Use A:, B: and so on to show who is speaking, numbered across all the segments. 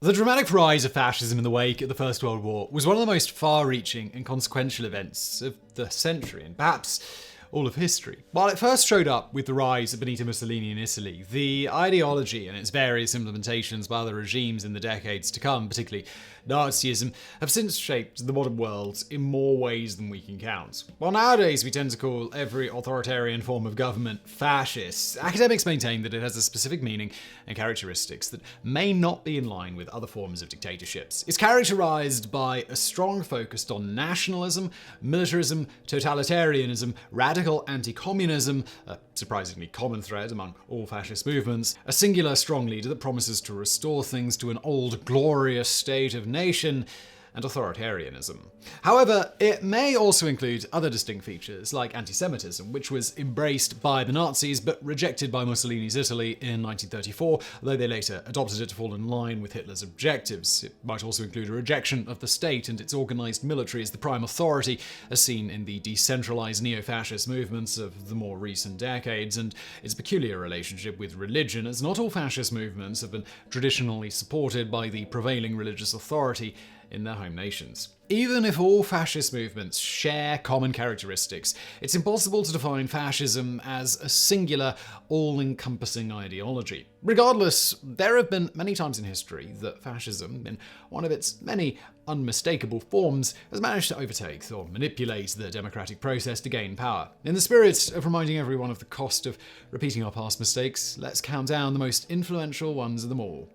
A: The dramatic rise of fascism in the wake of the First World War was one of the most far-reaching and consequential events of the century, and perhaps all of history. While it first showed up with the rise of Benito Mussolini in Italy, the ideology and its various implementations by other regimes in the decades to come, particularly Nazism, have since shaped the modern world in more ways than we can count. While nowadays we tend to call every authoritarian form of government fascist, academics maintain that it has a specific meaning and characteristics that may not be in line with other forms of dictatorships. It's characterized by a strong focus on nationalism, militarism, totalitarianism, radical anti-communism, a surprisingly common thread among all fascist movements, a singular strong leader that promises to restore things to an old glorious state of nation, and authoritarianism. However, it may also include other distinct features, like anti-Semitism, which was embraced by the Nazis but rejected by Mussolini's Italy in 1934, though they later adopted it to fall in line with Hitler's objectives. It might also include a rejection of the state and its organized military as the prime authority, as seen in the decentralized neo-fascist movements of the more recent decades, and its peculiar relationship with religion, as not all fascist movements have been traditionally supported by the prevailing religious authority in their home nations. Even if all fascist movements share common characteristics, it's impossible to define fascism as a singular, all-encompassing ideology. Regardless, there have been many times in history that fascism, in one of its many unmistakable forms, has managed to overtake or manipulate the democratic process to gain power. In the spirit of reminding everyone of the cost of repeating our past mistakes, let's count down the most influential ones of them all.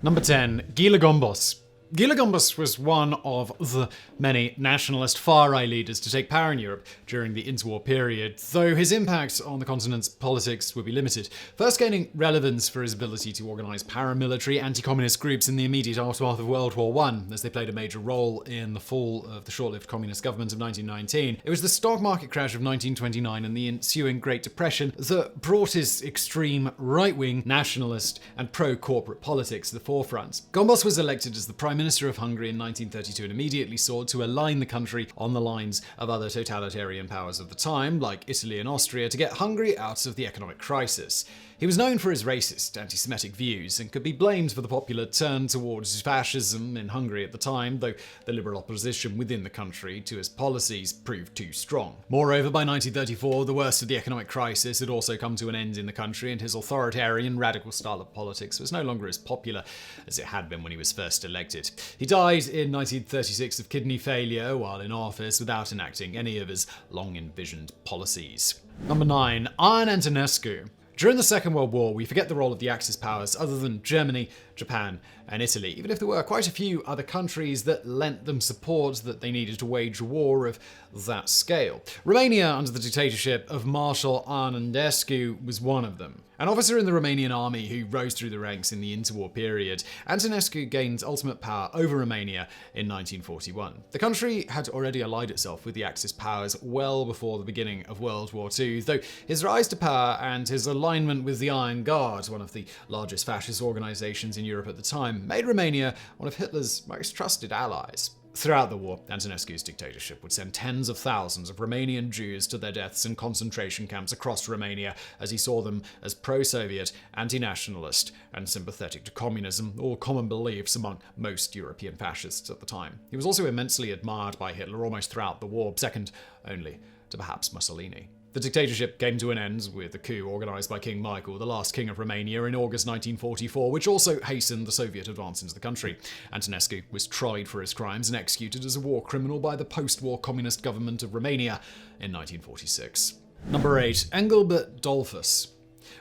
A: Number 10. Gyula Gombos. Gyula Gombos was one of the many nationalist far-right leaders to take power in Europe during the interwar period, though his impact on the continent's politics would be limited, first gaining relevance for his ability to organize paramilitary anti-communist groups in the immediate aftermath of World War I, as they played a major role in the fall of the short-lived communist government of 1919. It was the stock market crash of 1929 and the ensuing Great Depression that brought his extreme right-wing, nationalist, and pro-corporate politics to the forefront. Gombos was elected as the Prime Minister of Hungary in 1932 and immediately sought to align the country on the lines of other totalitarian powers of the time, like Italy and Austria, to get Hungary out of the economic crisis. He was known for his racist, anti-Semitic views and could be blamed for the popular turn towards fascism in Hungary at the time, though the liberal opposition within the country to his policies proved too strong. Moreover, by 1934, the worst of the economic crisis had also come to an end in the country, and his authoritarian, radical style of politics was no longer as popular as it had been when he was first elected. He died in 1936 of kidney failure while in office without enacting any of his long-envisioned policies. Number 9. Ion Antonescu. During the Second World War, we forget the role of the Axis powers other than Germany, Japan, and Italy, even if there were quite a few other countries that lent them support that they needed to wage a war of that scale. Romania, under the dictatorship of Marshal Antonescu, was one of them. An officer in the Romanian army who rose through the ranks in the interwar period, Antonescu gained ultimate power over Romania in 1941. The country had already allied itself with the Axis powers well before the beginning of World War II, though his rise to power and his alignment with the Iron Guard, one of the largest fascist organizations in Europe at the time, made Romania one of Hitler's most trusted allies. Throughout the war, Antonescu's dictatorship would send tens of thousands of Romanian Jews to their deaths in concentration camps across Romania, as he saw them as pro-Soviet, anti-nationalist, and sympathetic to communism, all common beliefs among most European fascists at the time. He was also immensely admired by Hitler almost throughout the war, second only to perhaps Mussolini. The dictatorship came to an end with a coup organized by King Michael, the last king of Romania, in August 1944, which also hastened the Soviet advance into the country. Antonescu was tried for his crimes and executed as a war criminal by the post-war communist government of Romania in 1946. Number 8. Engelbert Dollfuss.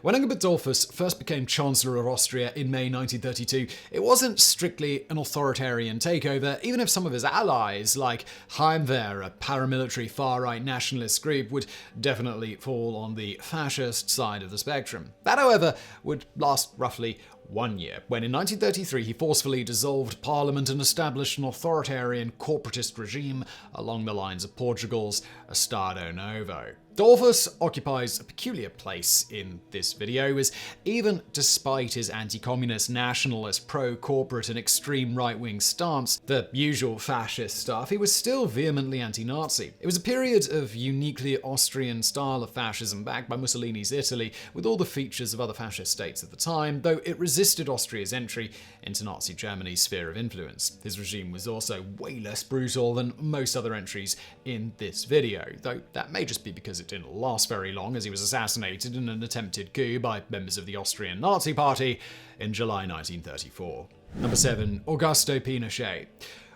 A: When Engelbert Dollfuss first became Chancellor of Austria in May 1932, it wasn't strictly an authoritarian takeover, even if some of his allies, like Heimwehr, a paramilitary far-right nationalist group, would definitely fall on the fascist side of the spectrum. That, however, would last roughly 1 year, when in 1933 he forcefully dissolved parliament and established an authoritarian corporatist regime along the lines of Portugal's Estado Novo. Dollfuss occupies a peculiar place in this video, as even despite his anti-communist, nationalist, pro-corporate and extreme right-wing stance, the usual fascist stuff, he was still vehemently anti-Nazi. It was a period of uniquely Austrian style of fascism backed by Mussolini's Italy, with all the features of other fascist states at the time, though it resisted Austria's entry into Nazi Germany's sphere of influence. His regime was also way less brutal than most other entries in this video, though that may just be because it didn't last very long, as he was assassinated in an attempted coup by members of the Austrian Nazi Party in July 1934. Number 7. Augusto Pinochet.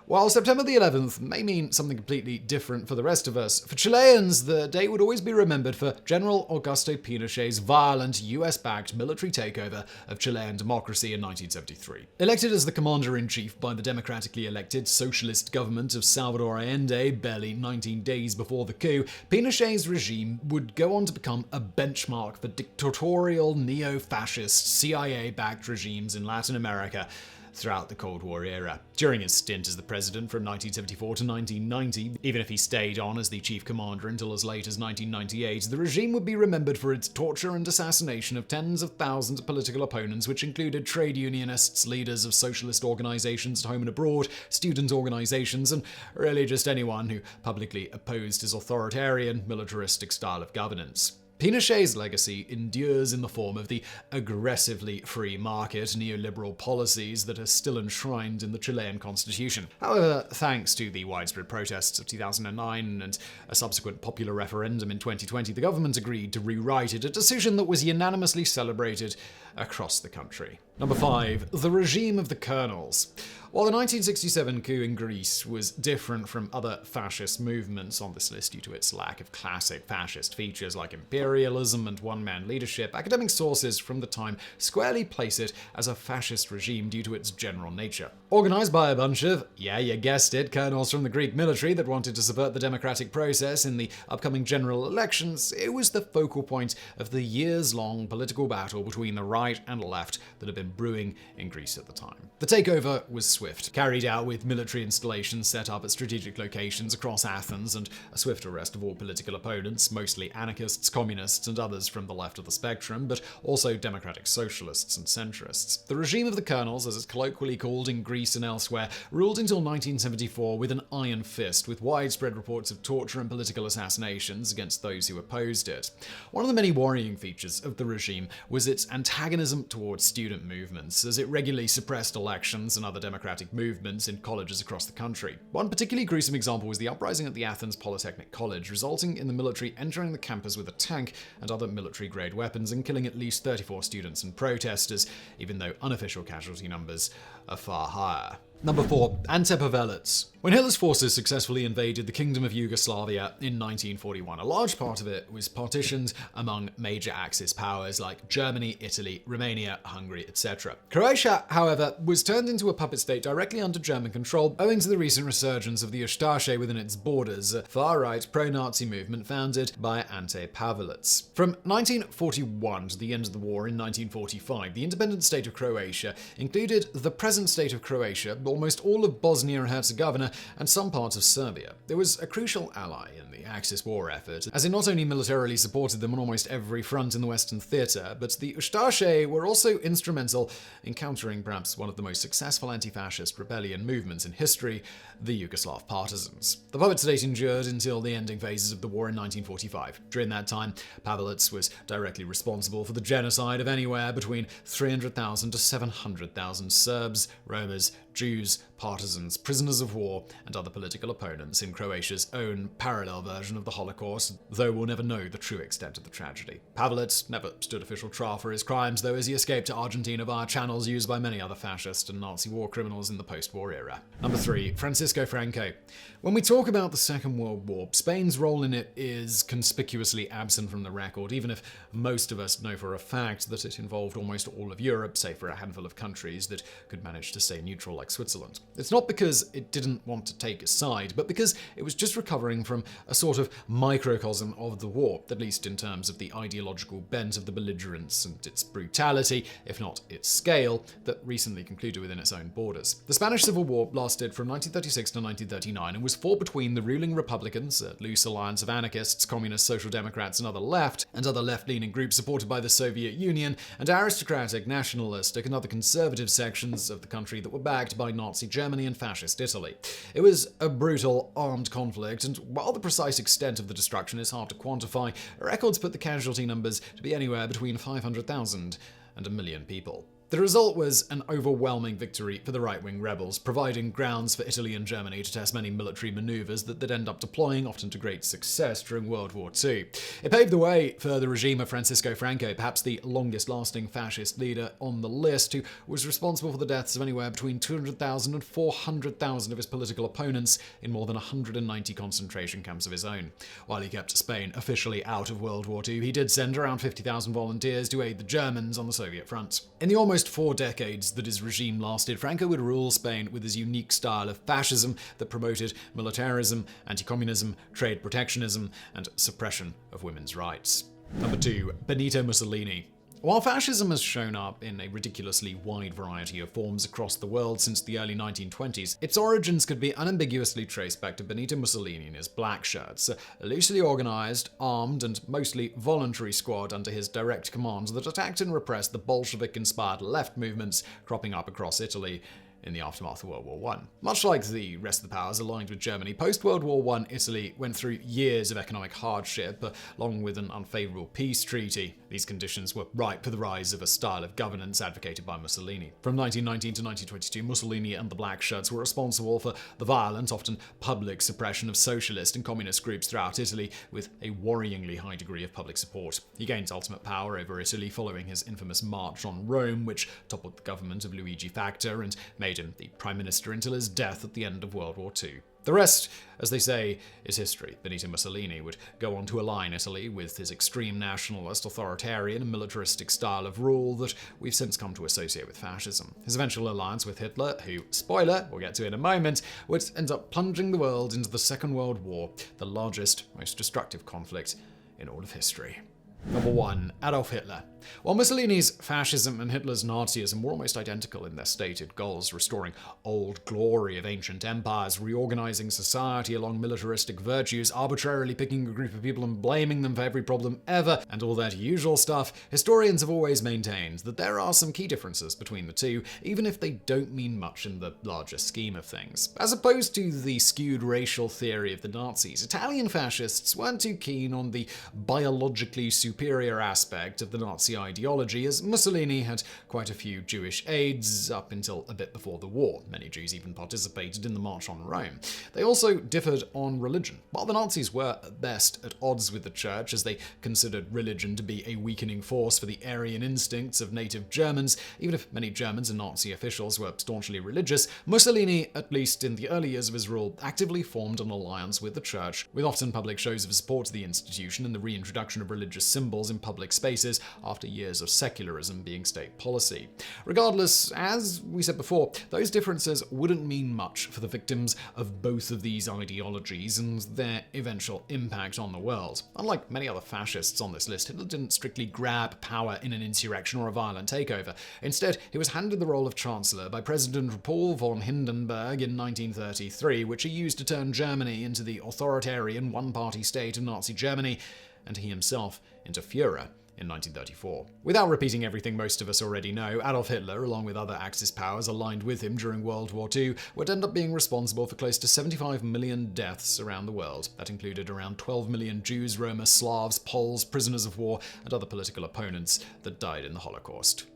A: While September the 11th may mean something completely different for the rest of us, for Chileans, the day would always be remembered for General Augusto Pinochet's violent US-backed military takeover of Chilean democracy in 1973. Elected as the commander-in-chief by the democratically elected socialist government of Salvador Allende barely 19 days before the coup, Pinochet's regime would go on to become a benchmark for dictatorial neo-fascist CIA-backed regimes in Latin America throughout the Cold War era. During his stint as the president from 1974 to 1990, even if he stayed on as the chief commander until as late as 1998, the regime would be remembered for its torture and assassination of tens of thousands of political opponents, which included trade unionists, leaders of socialist organizations at home and abroad, student organizations, and really just anyone who publicly opposed his authoritarian, militaristic style of governance. Pinochet's legacy endures in the form of the aggressively free market neoliberal policies that are still enshrined in the Chilean constitution. However, thanks to the widespread protests of 2009 and a subsequent popular referendum in 2020, the government agreed to rewrite it, a decision that was unanimously celebrated across the country. Number 5. The regime of the colonels. While the 1967 coup in Greece was different from other fascist movements on this list due to its lack of classic fascist features like imperialism and one-man leadership, academic sources from the time squarely place it as a fascist regime due to its general nature. Organized by a bunch of, yeah, you guessed it, colonels from the Greek military that wanted to subvert the democratic process in the upcoming general elections, it was the focal point of the years-long political battle between the right and left that had been brewing in Greece at the time. The takeover was swift, carried out with military installations set up at strategic locations across Athens and a swift arrest of all political opponents, mostly anarchists, communists, and others from the left of the spectrum, but also democratic socialists and centrists. The regime of the colonels, as it's colloquially called in Greece and elsewhere, ruled until 1974 with an iron fist, with widespread reports of torture and political assassinations against those who opposed it. One of the many worrying features of the regime was its antagonism towards student movements, as it regularly suppressed elections and other democratic movements in colleges across the country. One particularly gruesome example was the uprising at the Athens Polytechnic College, resulting in the military entering the campus with a tank and other military-grade weapons and killing at least 34 students and protesters, even though unofficial casualty numbers are far higher. Number 4. Antepovelets. When Hitler's forces successfully invaded the Kingdom of Yugoslavia in 1941, a large part of it was partitioned among major Axis powers like Germany, Italy, Romania, Hungary, etc. Croatia, however, was turned into a puppet state directly under German control owing to the recent resurgence of the Ustaše within its borders, a far-right pro-Nazi movement founded by Antepovelets. From 1941 to the end of the war in 1945, the independent state of Croatia included the present state of Croatia, almost all of Bosnia and Herzegovina, and some parts of Serbia. It was a crucial ally in the Axis war effort, as it not only militarily supported them on almost every front in the Western theatre, but the Ustaše were also instrumental in countering perhaps one of the most successful anti-fascist rebellion movements in history, the Yugoslav partisans. The puppet state endured until the ending phases of the war in 1945. During that time, Pavelic was directly responsible for the genocide of anywhere between 300,000 to 700,000 Serbs, Romas, Jews, partisans, prisoners of war, and other political opponents in Croatia's own parallel version of the Holocaust, though we'll never know the true extent of the tragedy. Pavelic never stood official trial for his crimes, though, as he escaped to Argentina via channels used by many other fascist and Nazi war criminals in the post-war era. Number 3. Francisco Franco. When we talk about the Second World War, Spain's role in it is conspicuously absent from the record, even if most of us know for a fact that it involved almost all of Europe, save for a handful of countries that could manage to stay neutral like Switzerland Switzerland. It's not because it didn't want to take a side, but because it was just recovering from a sort of microcosm of the war, at least in terms of the ideological bent of the belligerents and its brutality, if not its scale, that recently concluded within its own borders. The Spanish Civil War lasted from 1936 to 1939 and was fought between the ruling Republicans, a loose alliance of anarchists, communists, social democrats, and other left-leaning groups supported by the Soviet Union, and aristocratic, nationalistic, and other conservative sections of the country that were backed by Nazi Germany and Fascist Italy. It was a brutal, armed conflict, and while the precise extent of the destruction is hard to quantify, records put the casualty numbers to be anywhere between 500,000 and 1 million people. The result was an overwhelming victory for the right-wing rebels, providing grounds for Italy and Germany to test many military maneuvers that they'd end up deploying, often to great success, during World War II. It paved the way for the regime of Francisco Franco, perhaps the longest-lasting fascist leader on the list, who was responsible for the deaths of anywhere between 200,000 and 400,000 of his political opponents in more than 190 concentration camps of his own. While he kept Spain officially out of World War II, he did send around 50,000 volunteers to aid the Germans on the Soviet front. In the almost 4 decades that his regime lasted, Franco would rule Spain with his unique style of fascism that promoted militarism, anti-communism, trade protectionism, and suppression of women's rights. Number 2. Benito Mussolini. While fascism has shown up in a ridiculously wide variety of forms across the world since the early 1920s, its origins could be unambiguously traced back to Benito Mussolini and his Black Shirts, a loosely organized, armed, and mostly voluntary squad under his direct command that attacked and repressed the Bolshevik-inspired left movements cropping up across Italy in the aftermath of World War I. Much like the rest of the powers aligned with Germany, post-World War I Italy went through years of economic hardship, along with an unfavorable peace treaty. These conditions were ripe for the rise of a style of governance advocated by Mussolini. From 1919 to 1922, Mussolini and the Black Shirts were responsible for the violent, often public suppression of socialist and communist groups throughout Italy, with a worryingly high degree of public support. He gained ultimate power over Italy following his infamous March on Rome, which toppled the government of Luigi Factor and made him the prime minister until his death at the end of World War II. The rest, as they say, is history. Benito Mussolini would go on to align Italy with his extreme nationalist, authoritarian, and militaristic style of rule that we've since come to associate with fascism. His eventual alliance with Hitler, who, spoiler, we'll get to in a moment, would end up plunging the world into the Second World War, the largest, most destructive conflict in all of history. Number 1. Adolf Hitler. While Mussolini's fascism and Hitler's Nazism were almost identical in their stated goals, restoring old glory of ancient empires, reorganizing society along militaristic virtues, arbitrarily picking a group of people and blaming them for every problem ever, and all that usual stuff, historians have always maintained that there are some key differences between the two, even if they don't mean much in the larger scheme of things. As opposed to the skewed racial theory of the Nazis, Italian fascists weren't too keen on the biologically superior aspect of the Nazi ideology, as Mussolini had quite a few Jewish aides up until a bit before the war. Many Jews even participated in the March on Rome. They also differed on religion. While the Nazis were at best at odds with the church, as they considered religion to be a weakening force for the Aryan instincts of native Germans, even if many Germans and Nazi officials were staunchly religious, Mussolini, at least in the early years of his rule, actively formed an alliance with the church, with often public shows of support to the institution and the reintroduction of religious symbols in public spaces after years of secularism being state policy. Regardless, as we said before, those differences wouldn't mean much for the victims of both of these ideologies and their eventual impact on the world. Unlike many other fascists on this list, Hitler didn't strictly grab power in an insurrection or a violent takeover. Instead, he was handed the role of chancellor by President Paul von Hindenburg in 1933, which he used to turn Germany into the authoritarian one-party state of Nazi Germany, and he himself into Führer in 1934. Without repeating everything most of us already know, Adolf Hitler, along with other Axis powers aligned with him during World War II, would end up being responsible for close to 75 million deaths around the world. That included around 12 million Jews, Roma, Slavs, Poles, prisoners of war, and other political opponents that died in the Holocaust.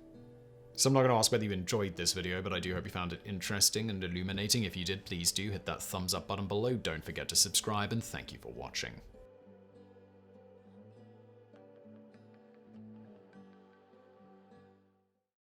A: So I'm not going to ask whether you enjoyed this video, but I do hope you found it interesting and illuminating. If you did, please do hit that thumbs up button below. Don't forget to subscribe, and thank you for watching.